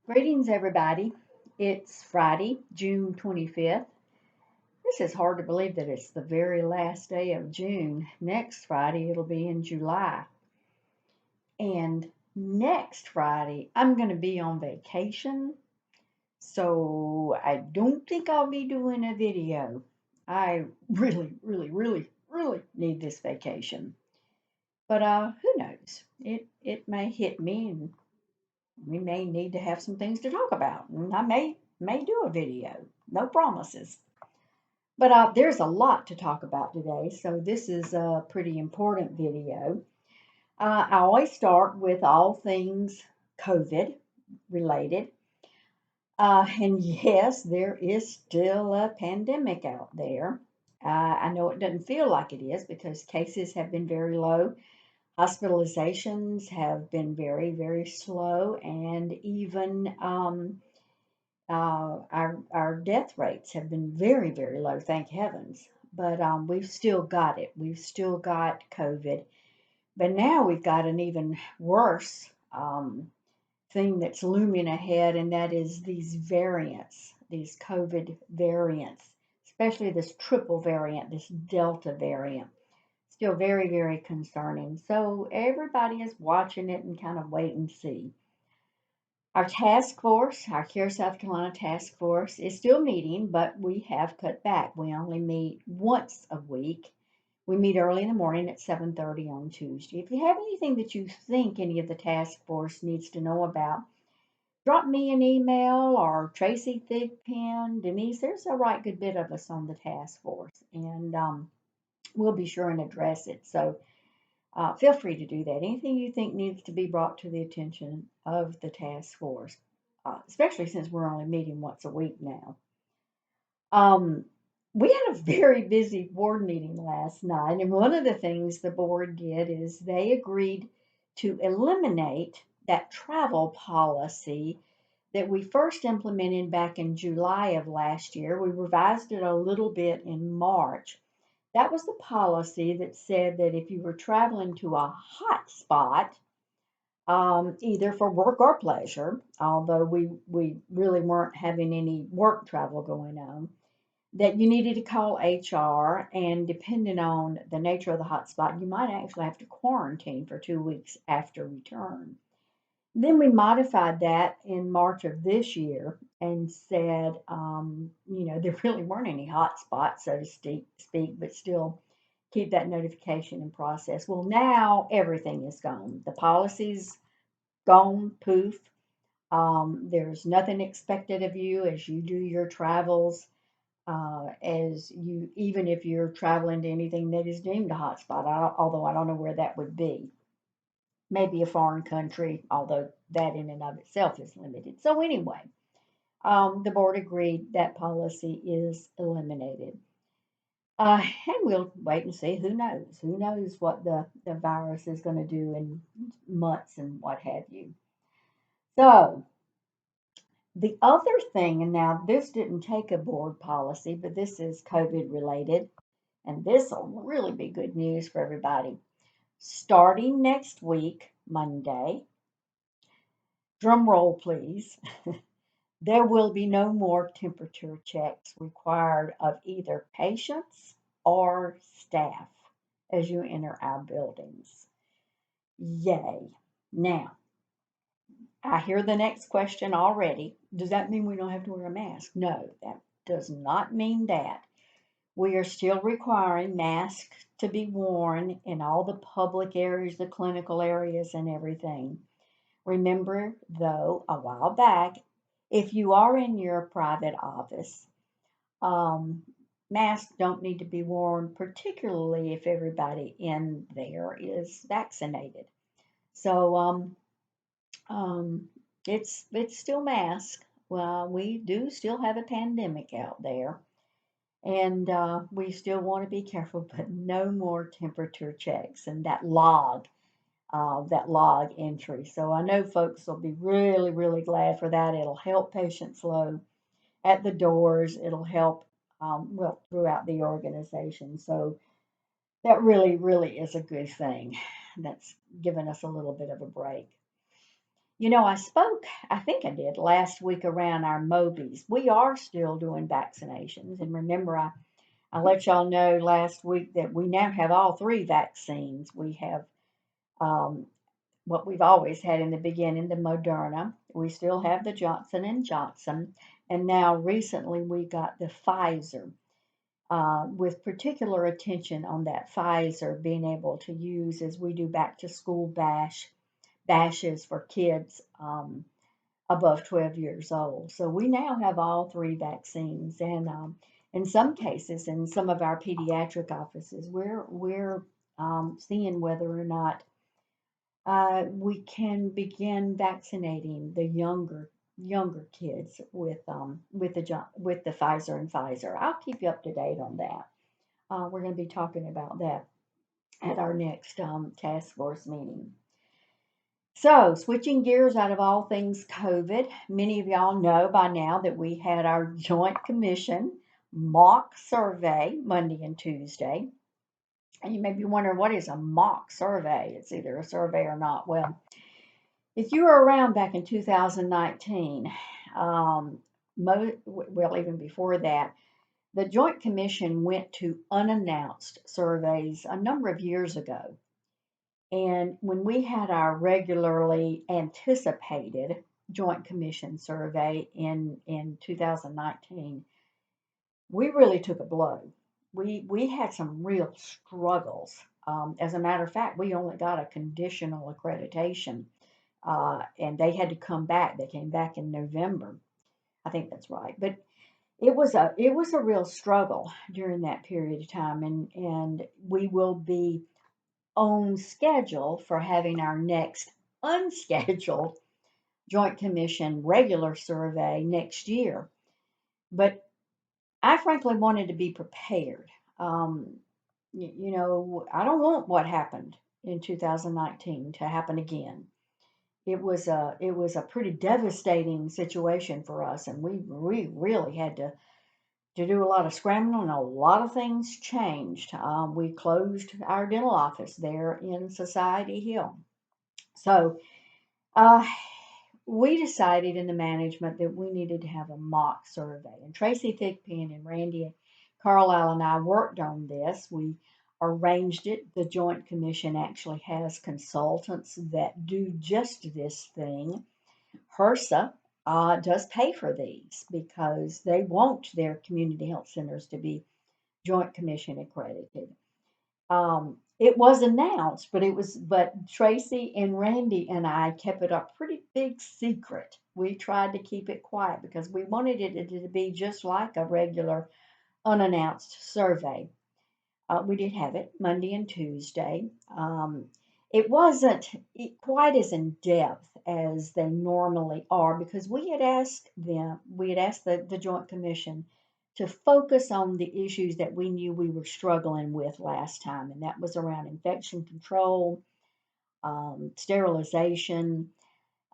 Greetings, everybody. It's Friday, June 25th. This is hard to believe that it's the very last day of June. Next Friday, it'll be in July. And next Friday, I'm going to be on vacation. So I don't think I'll be doing a video. I really need this vacation. But who knows? It may hit me and we may need to have some things to talk about. And I may do a video. No promises. But there's a lot to talk about today, so this is a pretty important video. I always start with all things COVID related. And yes, there is still a pandemic out there. I know it doesn't feel like it is because cases have been very low. Hospitalizations have been very slow, and even our death rates have been very low, thank heavens. But we've still got it. We've still got COVID. But now we've got an even worse thing that's looming ahead, and that is these variants, these COVID variants, especially this triple variant, this Delta variant. Still very concerning. So everybody is watching it and kind of wait and see. Our task force, our CARE South Carolina task force, is still meeting, but we have cut back. We only meet once a week. We meet early in the morning at 7:30 on Tuesday. If you have anything that you think any of the task force needs to know about, drop me an email or Tracy Thigpen, Denise. There's a right good bit of us on the task force, and we'll be sure and address it. So feel free to do that. Anything you think needs to be brought to the attention of the task force, especially since we're only meeting once a week now. Um, we had a very busy board meeting last night, and one of the things the board did is they agreed to eliminate that travel policy that we first implemented back in July of last year. We revised it a little bit in March. That was the policy that said that if you were traveling to a hot spot, either for work or pleasure, although we really weren't having any work travel going on, that you needed to call HR, and depending on the nature of the hot spot, you might actually have to quarantine for 2 weeks after return. Then we modified that in March of this year and said, there really weren't any hot spots, so to speak, but still keep that notification in process. Well, now everything is gone. The policy's gone, poof. There's nothing expected of you as you do your travels, even if you're traveling to anything that is deemed a hotspot, although I don't know where that would be. Maybe a foreign country, although that in and of itself is limited. So anyway, the board agreed that policy is eliminated. And we'll wait and see. Who knows? Who knows what the virus is going to do in months and what have you. So the other thing, and now this didn't take a board policy, but this is COVID related, and this will really be good news for everybody. Starting next week, Monday, drum roll please, there will be no more temperature checks required of either patients or staff as you enter our buildings. Yay. Now, I hear the next question already. Does that mean we don't have to wear a mask? No, that does not mean that. We are still requiring masks to be worn in all the public areas, the clinical areas, and everything. Remember, though, a while back, if you are in your private office, um, masks don't need to be worn, particularly if everybody in there is vaccinated. So um, it's still mask. Well, we do still have a pandemic out there, and we still want to be careful, but no more temperature checks and that log entry. So I know folks will be really glad for that. It'll help patient flow at the doors. It'll help, throughout the organization. So that really is a good thing. That's given us a little bit of a break. I think I did last week around our Mobies. We are still doing vaccinations. And remember, I let y'all know last week that we now have all three vaccines. We have um, what we've always had in the beginning, the Moderna. We still have the Johnson and Johnson, and now recently we got the Pfizer. With particular attention on that Pfizer being able to use as we do back to school bashes for kids above 12 years old. So we now have all three vaccines, and in some cases, in some of our pediatric offices, we're seeing whether or not we can begin vaccinating the younger kids with the Pfizer and Pfizer. I'll keep you up to date on that. We're going to be talking about that at our next task force meeting. So, switching gears out of all things COVID, many of y'all know by now that we had our Joint Commission mock survey Monday and Tuesday. And you may be wondering, what is a mock survey? It's either a survey or not. Well, if you were around back in 2019, well, even before that, the Joint Commission went to unannounced surveys a number of years ago. And when we had our regularly anticipated Joint Commission survey in 2019, we really took a blow. We had some real struggles. As a matter of fact, we only got a conditional accreditation, and they had to come back. They came back in November. I think that's right. But it was a real struggle during that period of time, and we will be on schedule for having our next unscheduled Joint Commission regular survey next year. But I frankly wanted to be prepared. Um, I don't want what happened in 2019 to happen again. It was a pretty devastating situation for us, and we really had to do a lot of scrambling, and a lot of things changed. We closed our dental office there in Society Hill. So uh, we decided in the management that we needed to have a mock survey. And Tracy Thigpen and Randy Carlisle and I worked on this. We arranged it. The Joint Commission actually has consultants that do just this thing. HRSA does pay for these because they want their community health centers to be Joint Commission accredited. It was announced, but Tracy and Randy and I kept it a pretty big secret. We tried to keep it quiet because we wanted it to be just like a regular unannounced survey. We did have it Monday and Tuesday. It wasn't quite as in depth as they normally are because we had asked the Joint Commission to focus on the issues that we knew we were struggling with last time, and that was around infection control, sterilization,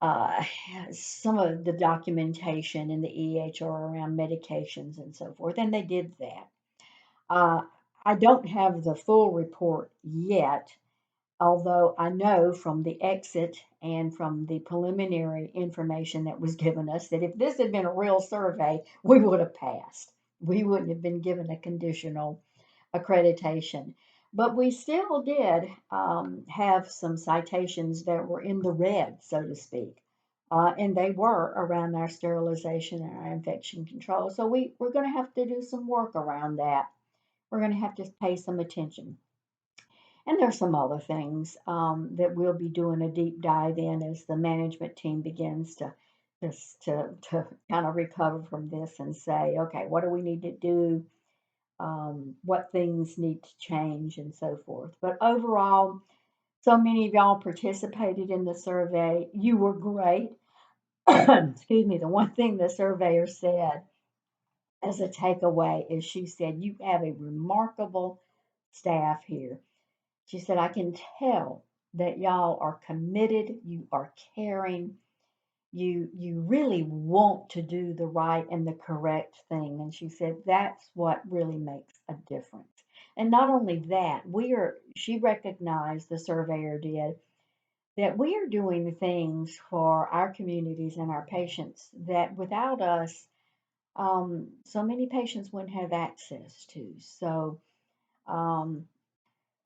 uh, some of the documentation in the EHR around medications and so forth, and they did that. Uh, I don't have the full report yet, although I know from the exit and from the preliminary information that was given us that if this had been a real survey, we would have passed. We wouldn't have been given a conditional accreditation. But we still did have some citations that were in the red, so to speak. And they were around our sterilization and our infection control. So we're going to have to do some work around that. We're going to have to pay some attention. And there's some other things that we'll be doing a deep dive in as the management team begins to kind of recover from this and say, okay, what do we need to do? What things need to change and so forth. But overall, so many of y'all participated in the survey. You were great. Excuse me. The one thing the surveyor said as a takeaway is she said, you have a remarkable staff here. She said, I can tell that y'all are committed, you are caring, you really want to do the right and the correct thing. And she said that's what really makes a difference. And not only that, she recognized, the surveyor did, that we are doing the things for our communities and our patients that without us, so many patients wouldn't have access to. So um,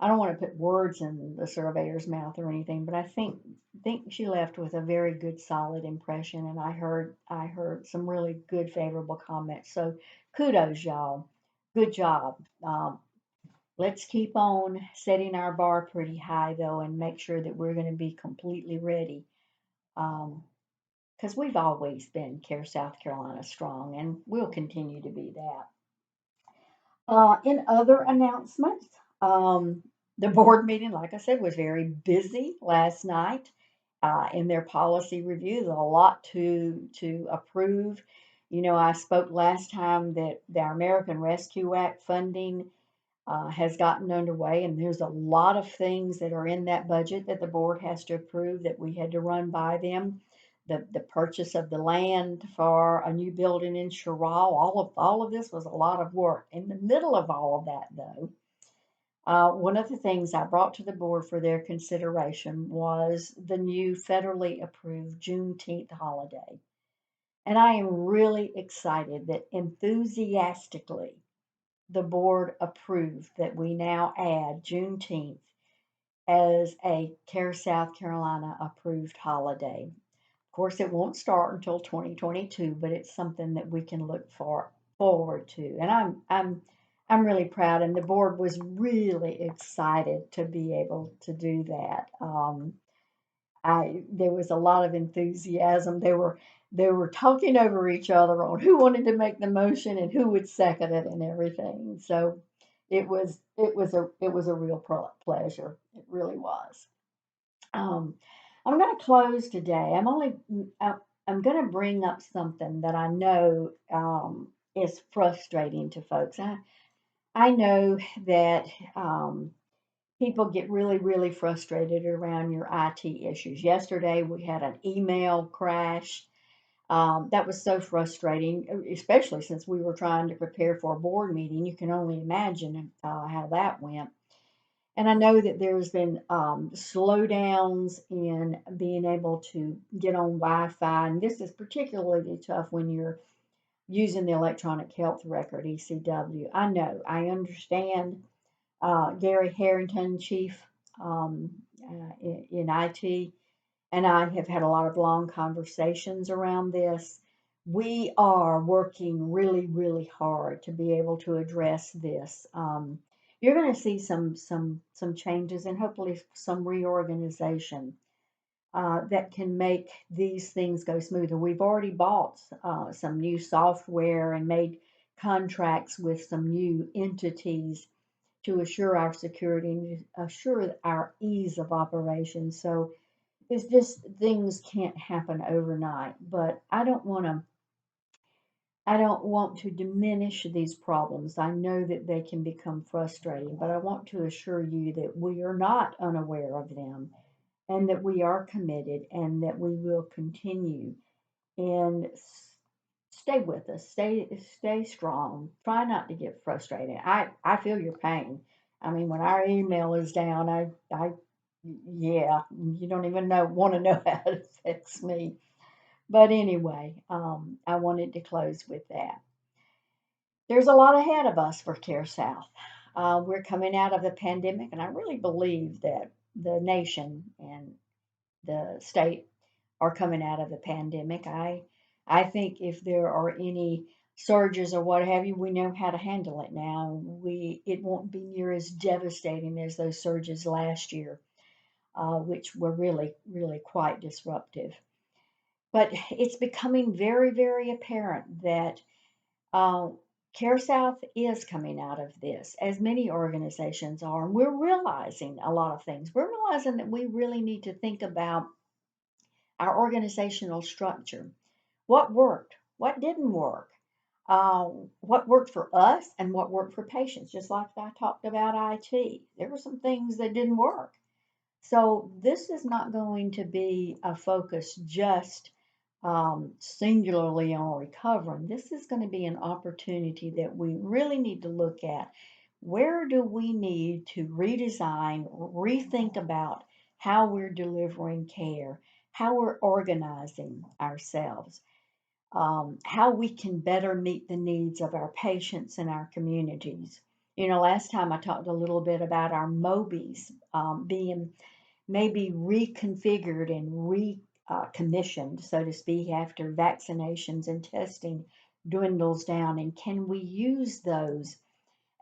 I don't want to put words in the surveyor's mouth or anything, but I think she left with a very good, solid impression, and I heard some really good, favorable comments. So kudos, y'all. Good job. Let's keep on setting our bar pretty high though, and make sure that we're going to be completely ready. Because we've always been Care South Carolina strong, and we'll continue to be that. In other announcements, the board meeting, like I said, was very busy last night. In their policy review, there's a lot to approve. You know, I spoke last time that the American Rescue Act funding has gotten underway, and there's a lot of things that are in that budget that the board has to approve that we had to run by them. The purchase of the land for a new building in Sherrall, all of this was a lot of work. In the middle of all of that, though, one of the things I brought to the board for their consideration was the new federally approved Juneteenth holiday. And I am really excited that enthusiastically the board approved that we now add Juneteenth as a Care South Carolina approved holiday. Of course, it won't start until 2022, but it's something that we can look forward to. And I'm really proud, and the board was really excited to be able to do that. There was a lot of enthusiasm. They were talking over each other on who wanted to make the motion and who would second it and everything. So it was a real pleasure. It really was. Um, I'm going to close today. I'm going to bring up something that I know is frustrating to folks. I know that people get really, really frustrated around your IT issues. Yesterday, we had an email crash. That was so frustrating, especially since we were trying to prepare for a board meeting. You can only imagine how that went. And I know that there's been slowdowns in being able to get on Wi Fi. And this is particularly tough when you're using the electronic health record, ECW. I know, I understand. Gary Harrington, chief in IT, and I have had a lot of long conversations around this. We are working really, really hard to be able to address this. You're going to see some changes and hopefully some reorganization that can make these things go smoother. We've already bought some new software and made contracts with some new entities to assure our security and assure our ease of operation. So it's just things can't happen overnight. But I don't want to diminish these problems. I know that they can become frustrating, but I want to assure you that we are not unaware of them and that we are committed and that we will continue and stay with us. Stay strong. Try not to get frustrated. I feel your pain. I mean, when our email is down, I yeah, you don't even want to know how it affects me. But anyway, I wanted to close with that. There's a lot ahead of us for Care South. We're coming out of the pandemic, and I really believe that the nation and the state are coming out of the pandemic. I think if there are any surges or what have you, we know how to handle it now. It won't be near as devastating as those surges last year, which were really, really quite disruptive. But it's becoming very, very apparent that uh, Care South is coming out of this, as many organizations are. And we're realizing a lot of things. We're realizing that we really need to think about our organizational structure. What worked? What didn't work? Uh, what worked for us and what worked for patients? Just like I talked about IT, there were some things that didn't work. So this is not going to be a focus just singularly on recovering. This is going to be an opportunity that we really need to look at. Where do we need to redesign, rethink about how we're delivering care, how we're organizing ourselves, how we can better meet the needs of our patients and our communities. Last time I talked a little bit about our MOBIs being maybe reconfigured and recommissioned, so to speak, after vaccinations and testing dwindles down. And can we use those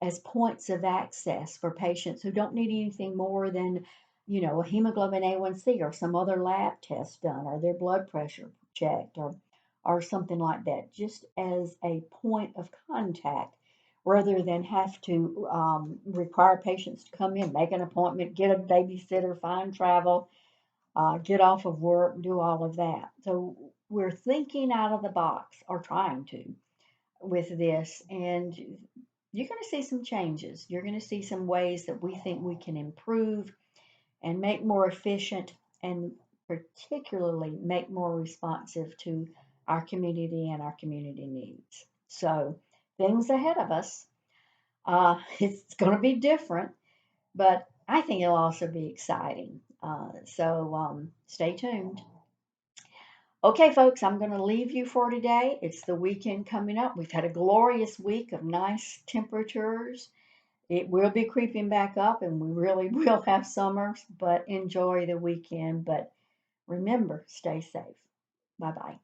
as points of access for patients who don't need anything more than, a hemoglobin A1C or some other lab test done or their blood pressure checked or something like that, just as a point of contact rather than have to require patients to come in, make an appointment, get a babysitter, find travel, get off of work, do all of that. So we're thinking out of the box, or trying to, with this, and you're going to see some changes. You're going to see some ways that we think we can improve and make more efficient, and particularly make more responsive to our community and our community needs. So, things ahead of us. It's going to be different, but I think it'll also be exciting. Stay tuned. Okay, folks, I'm going to leave you for today. It's the weekend coming up. We've had a glorious week of nice temperatures. It will be creeping back up, and we really will have summers, but enjoy the weekend. But remember, stay safe. Bye bye.